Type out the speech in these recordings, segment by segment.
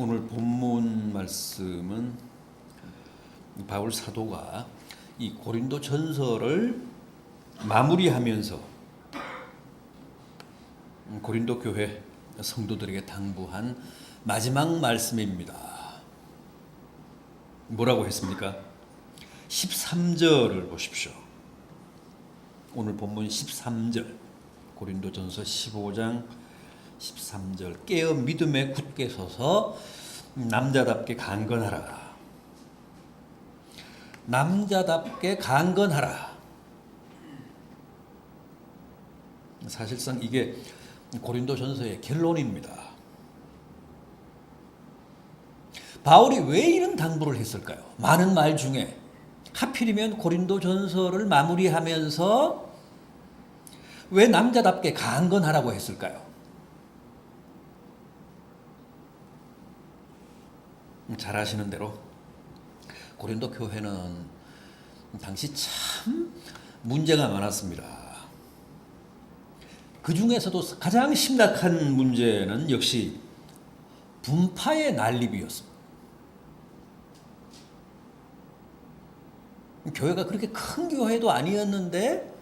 오늘 본문 말씀은 바울 사도가 이 고린도 전서를 마무리하면서 고린도 교회 성도들에게 당부한 마지막 말씀입니다. 뭐라고 했습니까? 13절을 보십시오. 오늘 본문 13절, 고린도 전서 15장 13절. 깨어 믿음에 굳게 서서 남자답게 강건하라. 남자답게 강건하라. 사실상 이게 고린도 전서의 결론입니다. 바울이 왜 이런 당부를 했을까요? 많은 말 중에 하필이면 고린도 전서를 마무리하면서 왜 남자답게 강건하라고 했을까요? 잘 아시는 대로 고린도 교회는 당시 참 문제가 많았습니다. 그 중에서도 가장 심각한 문제는 역시 분파의 난립이었습니다. 교회가 그렇게 큰 교회도 아니었는데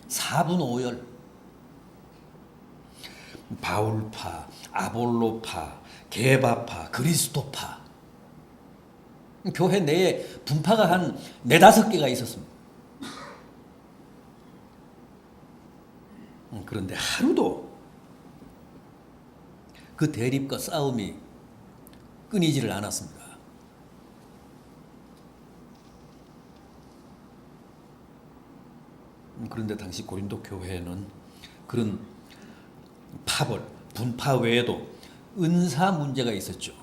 4분 5열, 바울파, 아볼로파, 게바파, 그리스도파, 교회 내에 분파가 한 4-5개가 있었습니다. 그런데 하루도 그 대립과 싸움이 끊이지를 않았습니다. 그런데 당시 고린도 교회는 그런 파벌, 분파 외에도 은사 문제가 있었죠.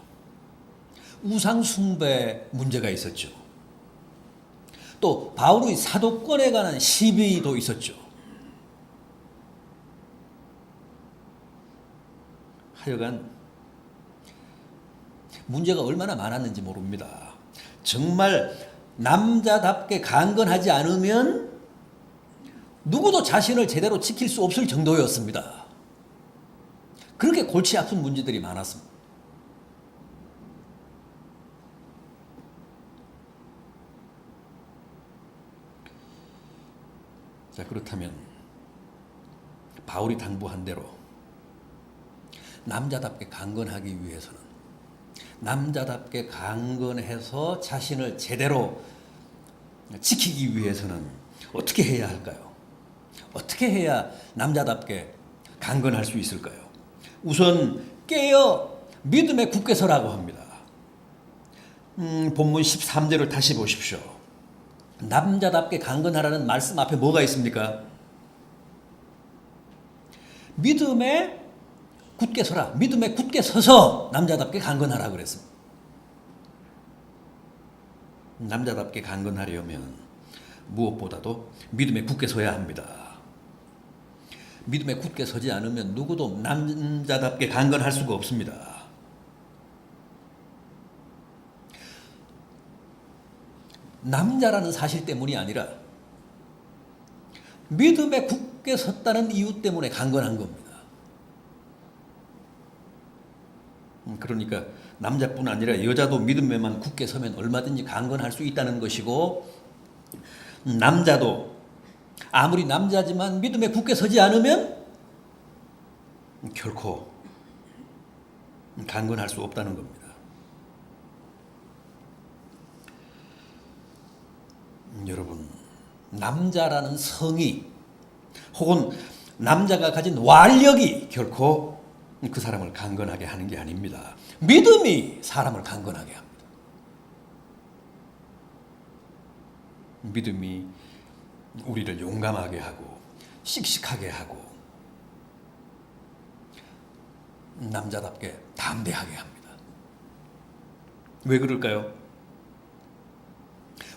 우상 숭배 문제가 있었죠. 또 바울의 사도권에 관한 시비도 있었죠. 하여간 문제가 얼마나 많았는지 모릅니다. 정말 남자답게 강건하지 않으면 누구도 자신을 제대로 지킬 수 없을 정도였습니다. 그렇게 골치 아픈 문제들이 많았습니다. 자, 그렇다면 바울이 당부한 대로 남자답게 강건하기 위해서는, 남자답게 강건해서 자신을 제대로 지키기 위해서는 어떻게 해야 할까요? 어떻게 해야 남자답게 강건할 수 있을까요? 우선 깨어 믿음에 굳게 서라고 합니다. 본문 13절을 다시 보십시오. 남자답게 강건하라는 말씀 앞에 뭐가 있습니까? 믿음에 굳게 서라. 믿음에 굳게 서서 남자답게 강건하라 그랬습니다. 남자답게 강건하려면 무엇보다도 믿음에 굳게 서야 합니다. 믿음에 굳게 서지 않으면 누구도 남자답게 강건할 수가 없습니다. 남자라는 사실 때문이 아니라 믿음에 굳게 섰다는 이유 때문에 강건한 겁니다. 그러니까 남자뿐 아니라 여자도 믿음에만 굳게 서면 얼마든지 강건할 수 있다는 것이고, 남자도 아무리 남자지만 믿음에 굳게 서지 않으면 결코 강건할 수 없다는 겁니다. 여러분, 남자라는 성이 혹은 남자가 가진 완력이 결코 그 사람을 강건하게 하는 게 아닙니다. 믿음이 사람을 강건하게 합니다. 믿음이 우리를 용감하게 하고 씩씩하게 하고 남자답게 담대하게 합니다. 왜 그럴까요?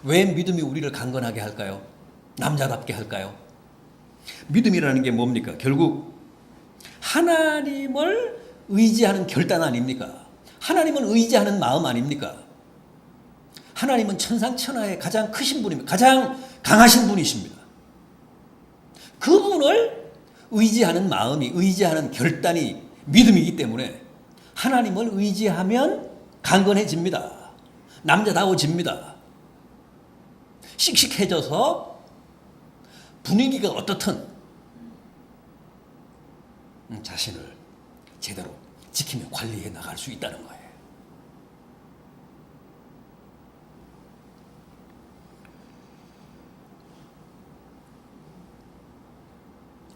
왜 믿음이 우리를 강건하게 할까요? 남자답게 할까요? 믿음이라는 게 뭡니까? 결국 하나님을 의지하는 결단 아닙니까? 하나님을 의지하는 마음 아닙니까? 하나님은 천상천하의 가장 크신 분입니다. 가장 강하신 분이십니다. 그분을 의지하는 마음이, 의지하는 결단이 믿음이기 때문에 하나님을 의지하면 강건해집니다. 남자다워집니다. 씩씩해져서 분위기가 어떻든 자신을 제대로 지키며 관리해 나갈 수 있다는 거예요.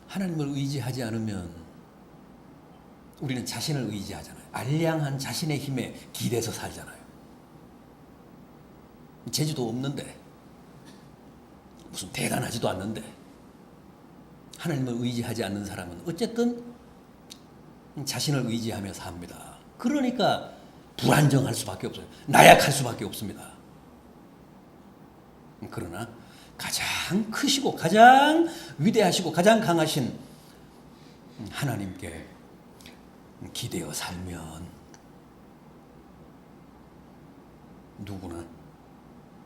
하나님을 의지하지 않으면 우리는 자신을 의지하잖아요. 알량한 자신의 힘에 기대서 살잖아요. 재주도 없는데, 무슨 대단하지도 않는데, 하나님을 의지하지 않는 사람은 어쨌든 자신을 의지하며 삽니다. 그러니까 불안정할 수밖에 없어요. 나약할 수밖에 없습니다. 그러나 가장 크시고 가장 위대하시고 가장 강하신 하나님께 기대어 살면 누구나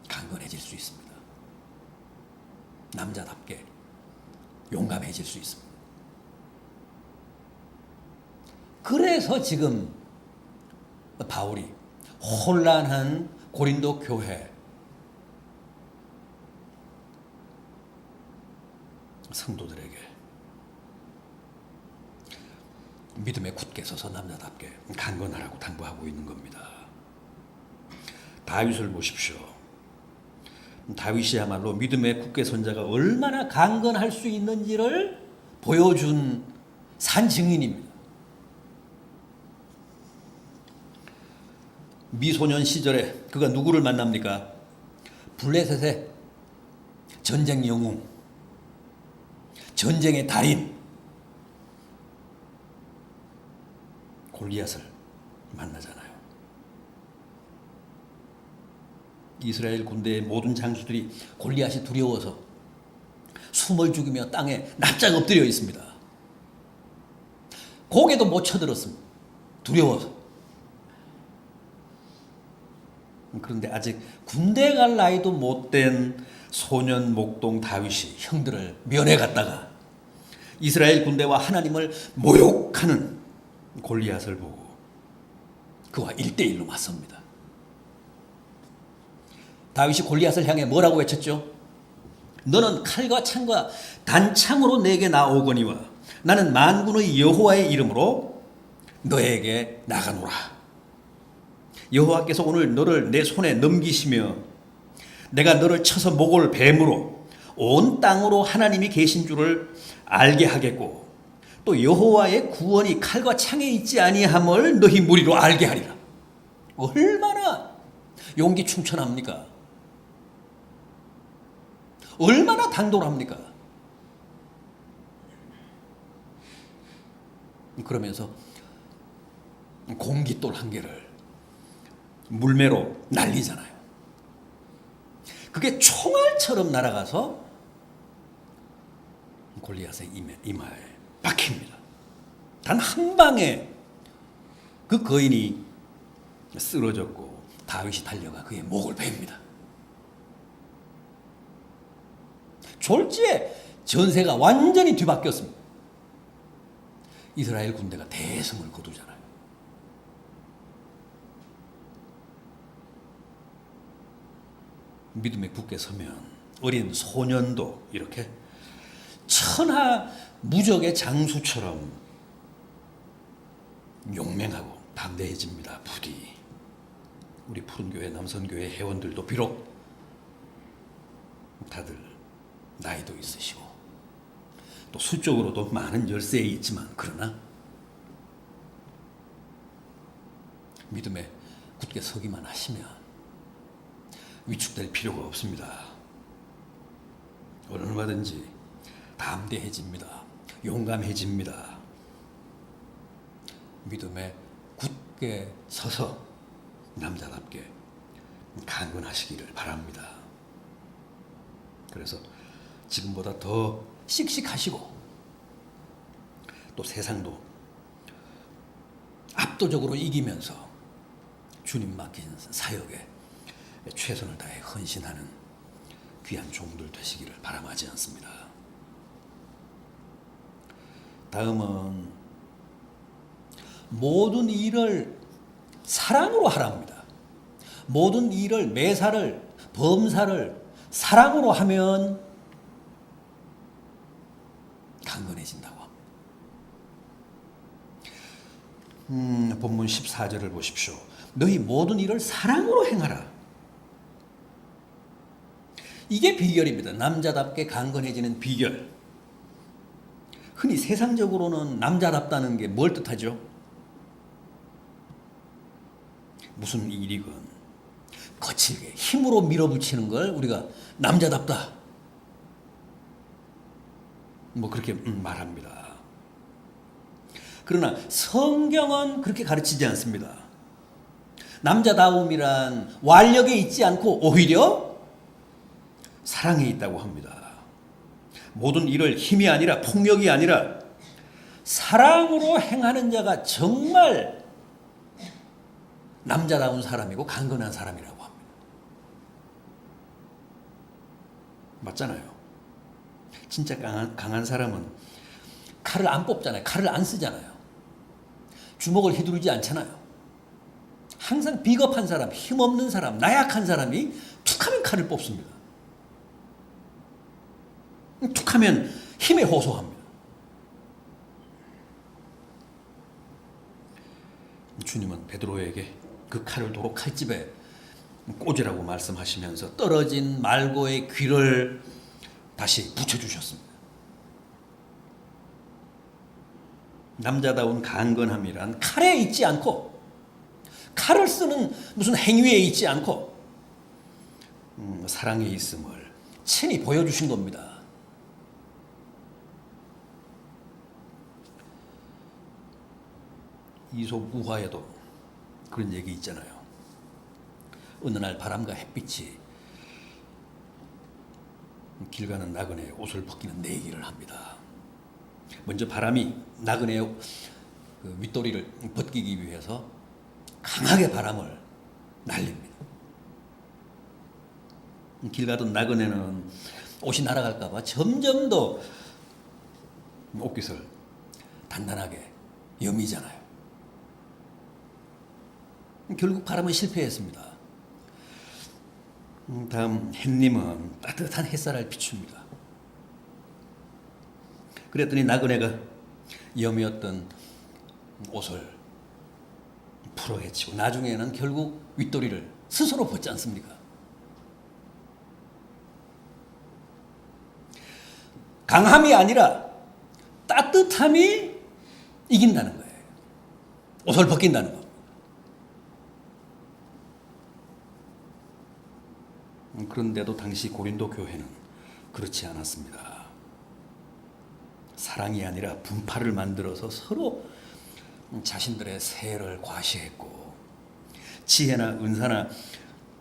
강건해질 수 있습니다. 남자답게 용감해질 수 있습니다. 그래서 지금 바울이 혼란한 고린도 교회 성도들에게 믿음에 굳게 서서 남자답게 강건하라고 당부하고 있는 겁니다. 다윗을 보십시오. 다윗이야말로 믿음에 굳게 선 자가 얼마나 강건할 수 있는지를 보여준 산 증인입니다. 미소년 시절에 그가 누구를 만납니까? 블레셋의 전쟁 영웅, 전쟁의 달인 골리앗을 만나잖아요. 이스라엘 군대의 모든 장수들이 골리앗이 두려워서 숨을 죽이며 땅에 납작 엎드려 있습니다. 고개도 못 쳐들었습니다. 두려워서. 그런데 아직 군대 갈 나이도 못된 소년 목동 다윗이 형들을 면회 갔다가 이스라엘 군대와 하나님을 모욕하는 골리앗을 보고 그와 1대1로 맞섭니다. 다윗이 골리앗을 향해 뭐라고 외쳤죠? 너는 칼과 창과 단창으로 내게 나오거니와 나는 만군의 여호와의 이름으로 너에게 나가노라. 여호와께서 오늘 너를 내 손에 넘기시며 내가 너를 쳐서 목을 뱀으로 온 땅으로 하나님이 계신 줄을 알게 하겠고 또 여호와의 구원이 칼과 창에 있지 아니함을 너희 무리로 알게 하리라. 얼마나 용기 충천합니까? 얼마나 당돌합니까? 그러면서 공깃돌 한 개를 물매로 날리잖아요. 그게 총알처럼 날아가서 골리앗의 이마에 박힙니다. 단 한 방에 그 거인이 쓰러졌고 다윗이 달려가 그의 목을 베입니다. 졸지에 전세가 완전히 뒤바뀌었습니다. 이스라엘 군대가 대승을 거두잖아요. 믿음에 굳게 서면 어린 소년도 이렇게 천하 무적의 장수처럼 용맹하고 담대해집니다. 부디 우리 푸른교회 남선교회 회원들도 비록 다들 나이도 있으시고 또 수적으로도 많은 열세에 있지만 그러나 믿음에 굳게 서기만 하시면 위축될 필요가 없습니다. 얼마든지 담대해집니다. 용감해집니다. 믿음에 굳게 서서 남자답게 강건하시기를 바랍니다. 그래서 지금보다 더 씩씩하시고 또 세상도 압도적으로 이기면서 주님 맡긴 사역에 최선을 다해 헌신하는 귀한 종들 되시기를 바람하지 않습니다. 다음은 모든 일을 사랑으로 하랍니다. 모든 일을, 매사를, 범사를 사랑으로 하면 강건해진다고 합니다. 본문 14절을 보십시오. 너희 모든 일을 사랑으로 행하라. 이게 비결입니다. 남자답게 강건해지는 비결. 흔히 세상적으로는 남자답다는 게 뭘 뜻하죠? 무슨 일이건 거칠게 힘으로 밀어붙이는 걸 우리가 남자답다, 뭐 그렇게 말합니다. 그러나 성경은 그렇게 가르치지 않습니다. 남자다움이란 완력에 있지 않고 오히려 사랑에 있다고 합니다. 모든 일을 힘이 아니라 폭력이 아니라 사랑으로 행하는 자가 정말 남자다운 사람이고 강건한 사람이라고 합니다. 맞잖아요. 진짜 강한 사람은 칼을 안 뽑잖아요. 칼을 안 쓰잖아요. 주먹을 휘두르지 않잖아요. 항상 비겁한 사람, 힘없는 사람, 나약한 사람이 툭하면 칼을 뽑습니다. 툭하면 힘에 호소합니다. 주님은 베드로에게 그 칼을 도로 칼집에 꽂으라고 말씀하시면서 떨어진 말고의 귀를 다시 붙여주셨습니다. 남자다운 강건함이란 칼에 있지 않고 칼을 쓰는 무슨 행위에 있지 않고 사랑에 있음을 친히 보여주신 겁니다. 이솝 우화에도 그런 얘기 있잖아요. 어느 날 바람과 햇빛이 길 가는 나그네의 옷을 벗기는 내기를 합니다. 먼저 바람이 나그네의 그 윗도리를 벗기기 위해서 강하게 바람을 날립니다. 길 가던 나그네는 옷이 날아갈까 봐 점점 더 옷깃을 단단하게 여미잖아요. 결국 바람은 실패했습니다. 다음 햇님은 따뜻한 햇살을 비춥니다. 그랬더니 나그네가 여미었던 옷을 풀어헤치고 나중에는 결국 윗도리를 스스로 벗지 않습니까? 강함이 아니라 따뜻함이 이긴다는 거예요. 옷을 벗긴다는 거. 그런데도 당시 고린도 교회는 그렇지 않았습니다. 사랑이 아니라 분파를 만들어서 서로 자신들의 세를 과시했고 지혜나 은사나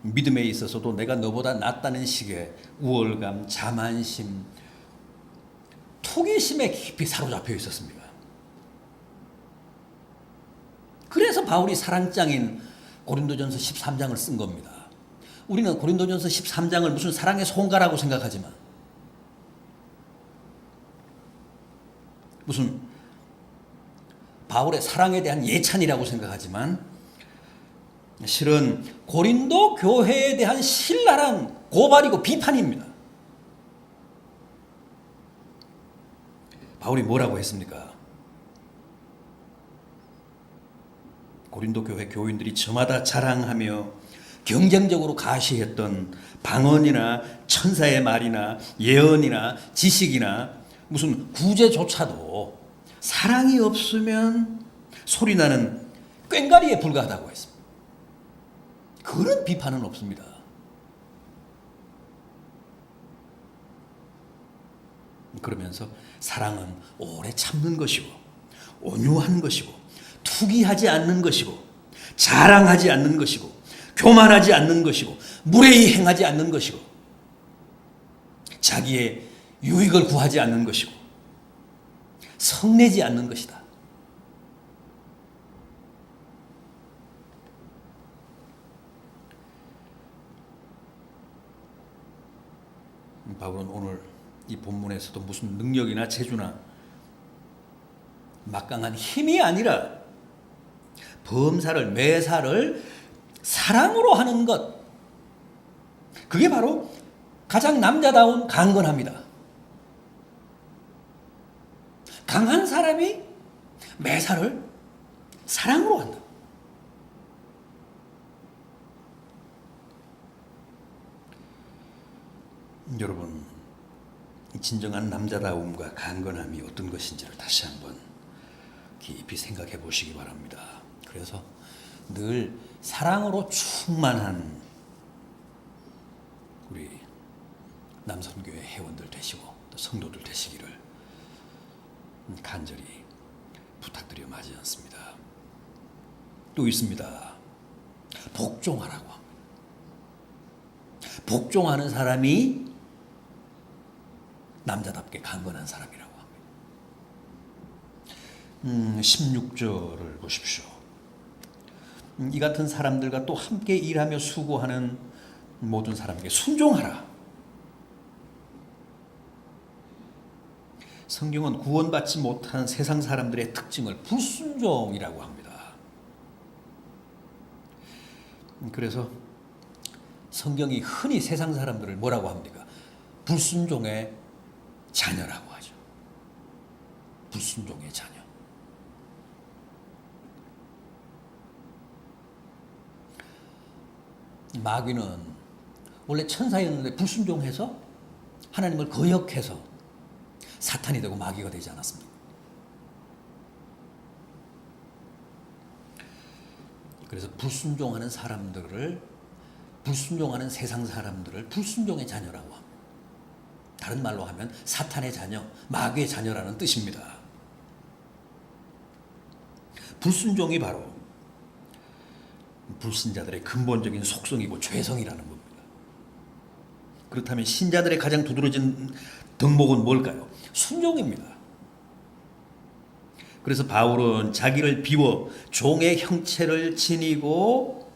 믿음에 있어서도 내가 너보다 낫다는 식의 우월감, 자만심, 투기심에 깊이 사로잡혀 있었습니다. 그래서 바울이 사랑장인 고린도전서 13장을 쓴 겁니다. 우리는 고린도전서 13장을 무슨 사랑의 송가라고 생각하지만 무슨 바울의 사랑에 대한 예찬이라고 생각하지만 실은 고린도 교회에 대한 신랄한 고발이고 비판입니다. 바울이 뭐라고 했습니까? 고린도 교회 교인들이 저마다 자랑하며 경쟁적으로 가시했던 방언이나 천사의 말이나 예언이나 지식이나 무슨 구제조차도 사랑이 없으면 소리나는 꽹과리에 불과하다고 했습니다. 그런 비판은 없습니다. 그러면서 사랑은 오래 참는 것이고 온유한 것이고 투기하지 않는 것이고 자랑하지 않는 것이고 교만하지 않는 것이고 무례히 행하지 않는 것이고 자기의 유익을 구하지 않는 것이고 성내지 않는 것이다. 바울은 오늘 이 본문에서도 무슨 능력이나 재주나 막강한 힘이 아니라 범사를 매사를 사랑으로 하는 것, 그게 바로 가장 남자다운 강건함이다. 강한 사람이 매사를 사랑으로 한다. 여러분, 진정한 남자다움과 강건함이 어떤 것인지를 다시 한번 깊이 생각해 보시기 바랍니다. 그래서 늘 사랑으로 충만한 우리 남선교회 회원들 되시고 또 성도들 되시기를 간절히 부탁드려 마지 않습니다. 또 있습니다. 복종하라고 합니다. 복종하는 사람이 남자답게 강건한 사람이라고 합니다. 16절을 보십시오. 이 같은 사람들과 또 함께 일하며 수고하는 모든 사람에게 순종하라. 성경은 구원받지 못한 세상 사람들의 특징을 불순종이라고 합니다. 그래서 성경이 흔히 세상 사람들을 뭐라고 합니까? 불순종의 자녀라고 하죠. 불순종의 자녀. 마귀는 원래 천사였는데 불순종해서 하나님을 거역해서 사탄이 되고 마귀가 되지 않았습니까? 그래서 불순종하는 사람들을, 불순종하는 세상 사람들을 불순종의 자녀라고 합니다. 다른 말로 하면 사탄의 자녀, 마귀의 자녀라는 뜻입니다. 불순종이 바로 불신자들의 근본적인 속성이고 죄성이라는 겁니다. 그렇다면 신자들의 가장 두드러진 덕목은 뭘까요? 순종입니다. 그래서 바울은 자기를 비워 종의 형체를 지니고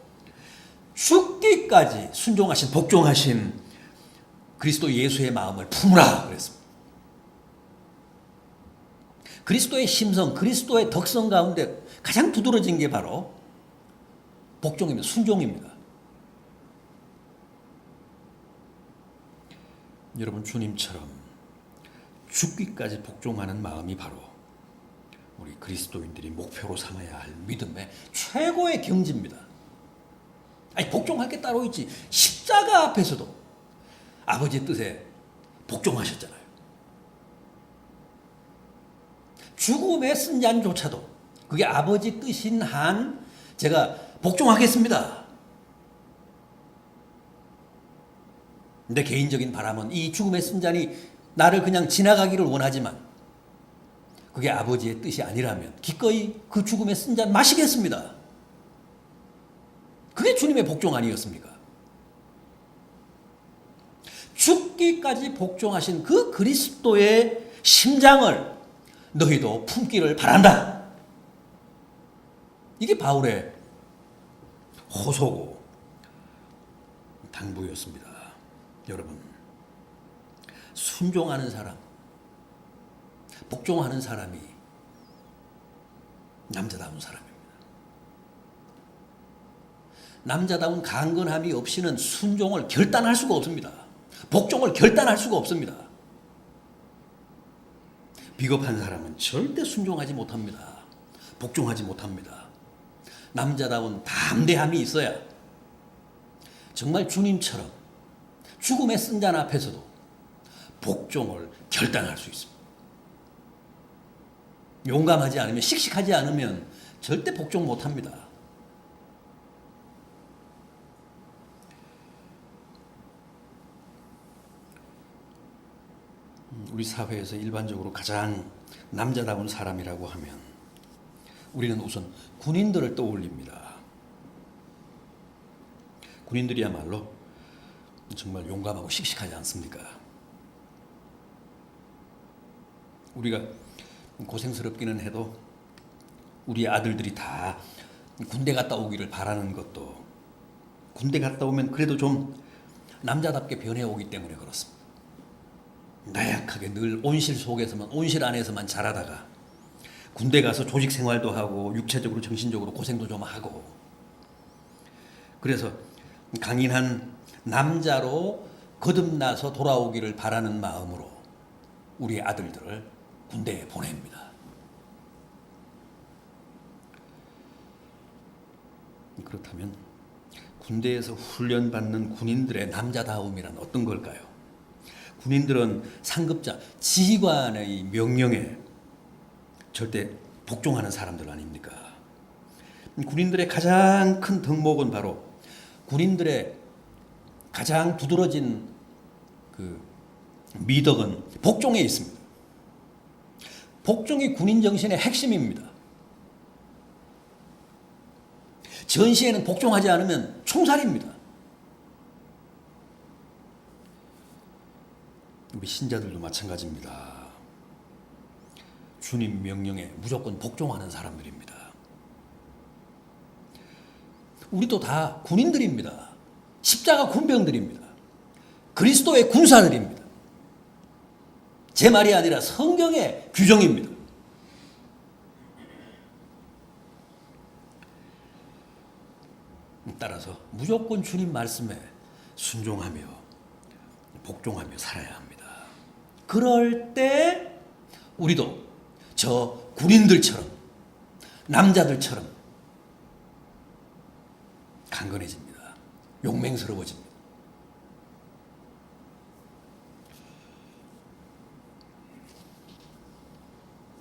죽기까지 순종하신, 복종하신 그리스도 예수의 마음을 품으라 그랬습니다. 그리스도의 심성, 그리스도의 덕성 가운데 가장 두드러진 게 바로 복종입니다. 순종입니다. 여러분, 주님처럼 죽기까지 복종하는 마음이 바로 우리 그리스도인들이 목표로 삼아야 할 믿음의 최고의 경지입니다. 아니, 복종할 게 따로 있지. 십자가 앞에서도 아버지의 뜻에 복종하셨잖아요. 죽음의 쓴잔조차도 그게 아버지 뜻인 한 제가 복종하겠습니다. 내 개인적인 바람은 이 죽음의 쓴잔이 나를 그냥 지나가기를 원하지만 그게 아버지의 뜻이 아니라면 기꺼이 그 죽음의 쓴잔 마시겠습니다. 그게 주님의 복종 아니었습니까? 죽기까지 복종하신 그 그리스도의 심장을 너희도 품기를 바란다. 이게 바울의 호소고 당부였습니다. 여러분, 순종하는 사람, 복종하는 사람이 남자다운 사람입니다. 남자다운 강건함이 없이는 순종을 결단할 수가 없습니다. 복종을 결단할 수가 없습니다. 비겁한 사람은 절대 순종하지 못합니다. 복종하지 못합니다. 남자다운 담대함이 있어야 정말 주님처럼 죽음의 쓴잔 앞에서도 복종을 결단할 수 있습니다. 용감하지 않으면, 씩씩하지 않으면 절대 복종 못합니다. 우리 사회에서 일반적으로 가장 남자다운 사람이라고 하면 우리는 우선 군인들을 떠올립니다. 군인들이야말로 정말 용감하고 씩씩하지 않습니까? 우리가 고생스럽기는 해도 우리 아들들이 다 군대 갔다 오기를 바라는 것도 군대 갔다 오면 그래도 좀 남자답게 변해오기 때문에 그렇습니다. 나약하게 늘 온실 속에서만, 온실 안에서만 자라다가 군대 가서 조직 생활도 하고 육체적으로 정신적으로 고생도 좀 하고, 그래서 강인한 남자로 거듭나서 돌아오기를 바라는 마음으로 우리 아들들을 군대에 보냅니다. 그렇다면 군대에서 훈련받는 군인들의 남자다움이란 어떤 걸까요? 군인들은 상급자, 지휘관의 명령에 절대 복종하는 사람들 아닙니까? 군인들의 가장 큰 덕목은 바로 군인들의 가장 두드러진 그 미덕은 복종에 있습니다. 복종이 군인 정신의 핵심입니다. 전시에는 복종하지 않으면 총살입니다. 우리 신자들도 마찬가지입니다. 주님 명령에 무조건 복종하는 사람들입니다. 우리도 다 군인들입니다. 십자가 군병들입니다. 그리스도의 군사들입니다. 제 말이 아니라 성경의 규정입니다. 따라서 무조건 주님 말씀에 순종하며 복종하며 살아야 합니다. 그럴 때 우리도 저 군인들처럼, 남자들처럼 강건해집니다. 용맹스러워집니다.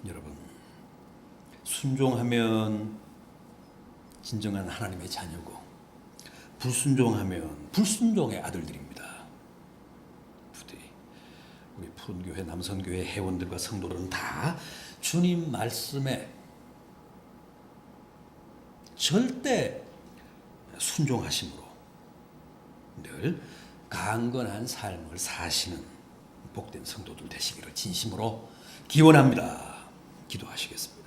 여러분, 순종하면 진정한 하나님의 자녀고, 불순종하면 불순종의 아들들입니다. 부디 우리 푸른교회 남성교회 회원들과 성도들은 다 주님 말씀에 절대 순종하심으로 늘 강건한 삶을 사시는 복된 성도들 되시기를 진심으로 기원합니다. 기도하시겠습니다.